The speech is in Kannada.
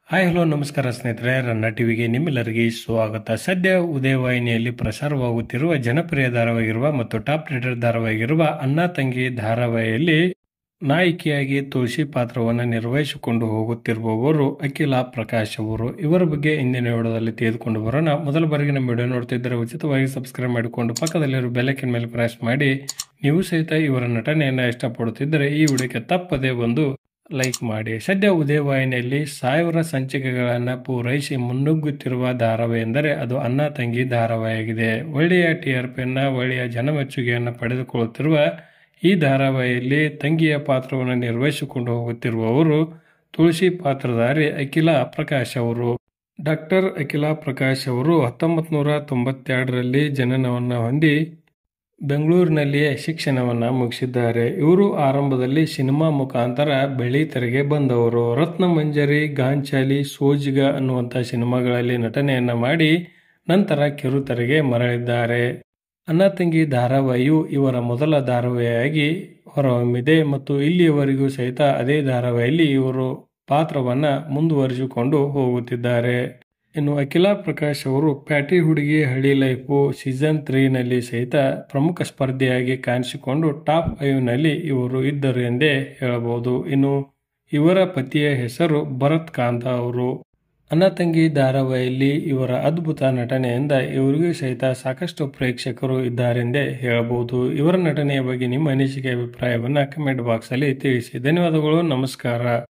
ಹಾಯ್ ಹಲೋ ನಮಸ್ಕಾರ ಸ್ನೇಹಿತರೆ, ರನ್ನ ಟಿವಿಗೆ ನಿಮ್ಮೆಲ್ಲರಿಗೆ ಸ್ವಾಗತ. ಸದ್ಯ ಉದಯವಾಹಿನಿಯಲ್ಲಿ ಪ್ರಸಾರವಾಗುತ್ತಿರುವ ಜನಪ್ರಿಯ ಧಾರಾವಾಹಿಗಿರುವ ಮತ್ತು ಟಾಪ್ ರೇಟೆಡ್ ಧಾರಾವಾಹಿಗಿರುವ ಅಣ್ಣ ತಂಗಿ ಧಾರಾವಾಹಿಯಲ್ಲಿ ನಾಯಕಿಯಾಗಿ ತುಳಸಿ ಪಾತ್ರವನ್ನು ನಿರ್ವಹಿಸಿಕೊಂಡು ಹೋಗುತ್ತಿರುವವರು ಅಖಿಲಾ ಪ್ರಕಾಶ್ ಅವರು. ಇವರ ಬಗ್ಗೆ ಇಂದಿನ ವಿಡಿಯೋದಲ್ಲಿ ತೆಗೆದುಕೊಂಡು ಬರೋಣ. ಮೊದಲ ಬಾರಿಗೆ ನಮ್ಮ ವಿಡಿಯೋ ನೋಡ್ತಿದ್ದರೆ ಉಚಿತವಾಗಿ ಸಬ್ಸ್ಕ್ರೈಬ್ ಮಾಡಿಕೊಂಡು ಪಕ್ಕದಲ್ಲಿರೋ ಬೆಲ್ಲೈಕನ್ ಮೇಲೆ ಪ್ರೆಸ್ ಮಾಡಿ. ನೀವು ಸಹಿತ ಇವರ ನಟನೆಯನ್ನು ಇಷ್ಟಪಡುತ್ತಿದ್ದರೆ ಈ ವಿಡಿಯೋಕ್ಕೆ ತಪ್ಪದೇ ಒಂದು ಲೈಕ್ ಮಾಡಿ. ಸದ್ಯ ಉದಯವಾಹಿನಿಯಲ್ಲಿ 1000 ಸಂಚಿಕೆಗಳನ್ನು ಪೂರೈಸಿ ಮುನ್ನುಗ್ಗುತ್ತಿರುವ ಧಾರಾವಾಹಿ ಎಂದರೆ ಅದು ಅಣ್ಣ ತಂಗಿ ಧಾರಾವಾಹಿಯಾಗಿದೆ. ಒಳ್ಳೆಯ TRPಯನ್ನು, ಒಳ್ಳೆಯ ಜನಮೆಚ್ಚುಗೆಯನ್ನು ಪಡೆದುಕೊಳ್ಳುತ್ತಿರುವ ಈ ಧಾರಾವಾಹಿಯಲ್ಲಿ ತಂಗಿಯ ಪಾತ್ರವನ್ನು ನಿರ್ವಹಿಸಿಕೊಂಡು ಹೋಗುತ್ತಿರುವವರು ತುಳಸಿ ಪಾತ್ರಧಾರಿ ಅಖಿಲಾ ಪ್ರಕಾಶ್ ಅವರು. ಡಾಕ್ಟರ್ ಅಖಿಲಾ ಪ್ರಕಾಶ್ ಅವರು 1992ರಲ್ಲಿ ಜನನವನ್ನು ಹೊಂದಿ ಬೆಂಗಳೂರಿನಲ್ಲಿಯೇ ಶಿಕ್ಷಣವನ್ನು ಮುಗಿಸಿದ್ದಾರೆ. ಇವರು ಆರಂಭದಲ್ಲಿ ಸಿನಿಮಾ ಮುಖಾಂತರ ಬೆಳ್ಳಿತೆರೆಗೆ ಬಂದವರು. ರತ್ನಮಂಜರಿ, ಗಾಂಚಾಲಿ, ಸೋಜಿಗ ಅನ್ನುವಂಥ ಸಿನಿಮಾಗಳಲ್ಲಿ ನಟನೆಯನ್ನು ಮಾಡಿ ನಂತರ ಕಿರುತೆರೆಗೆ ಮರಳಿದ್ದಾರೆ. ಅಣ್ಣ ತಂಗಿ ಧಾರಾವಾಹಿಯು ಇವರ ಮೊದಲ ಧಾರಾವಾಹಿಯಾಗಿ ಹೊರಹೊಮ್ಮಿದೆ ಮತ್ತು ಇಲ್ಲಿಯವರೆಗೂ ಸಹಿತ ಅದೇ ಧಾರಾವಾಹಿಯಲ್ಲಿ ಇವರು ಪಾತ್ರವನ್ನು ಮುಂದುವರಿಸಿಕೊಂಡು ಹೋಗುತ್ತಿದ್ದಾರೆ. ಇನ್ನು ಅಖಿಲಾ ಪ್ರಕಾಶ್ ಅವರು ಪ್ಯಾಟಿ ಹುಡುಗಿ ಹಳ್ಳಿ ಲೈಫು ಸೀಸನ್ 3ನಲ್ಲಿ ಸಹಿತ ಪ್ರಮುಖ ಸ್ಪರ್ಧೆಯಾಗಿ ಕಾಣಿಸಿಕೊಂಡು ಟಾಪ್ 5ನಲ್ಲಿ ಇವರು ಇದ್ದರು ಎಂದೇ ಹೇಳಬಹುದು. ಇನ್ನು ಇವರ ಪತಿಯ ಹೆಸರು ಭರತ್ ಕಾಂತ ಅವರು. ಅಣ್ಣ ತಂಗಿ ಧಾರಾವಾಹಿಯಲ್ಲಿ ಇವರ ಅದ್ಭುತ ನಟನೆಯಿಂದ ಇವರಿಗೂ ಸಹಿತ ಸಾಕಷ್ಟು ಪ್ರೇಕ್ಷಕರು ಇದ್ದಾರೆಂದೇ ಹೇಳಬಹುದು. ಇವರ ನಟನೆಯ ಬಗ್ಗೆ ನಿಮ್ಮ ಅನಿಸಿಕೆ ಅಭಿಪ್ರಾಯವನ್ನು ಕಮೆಂಟ್ ಬಾಕ್ಸಲ್ಲಿ ತಿಳಿಸಿ. ಧನ್ಯವಾದಗಳು. ನಮಸ್ಕಾರ.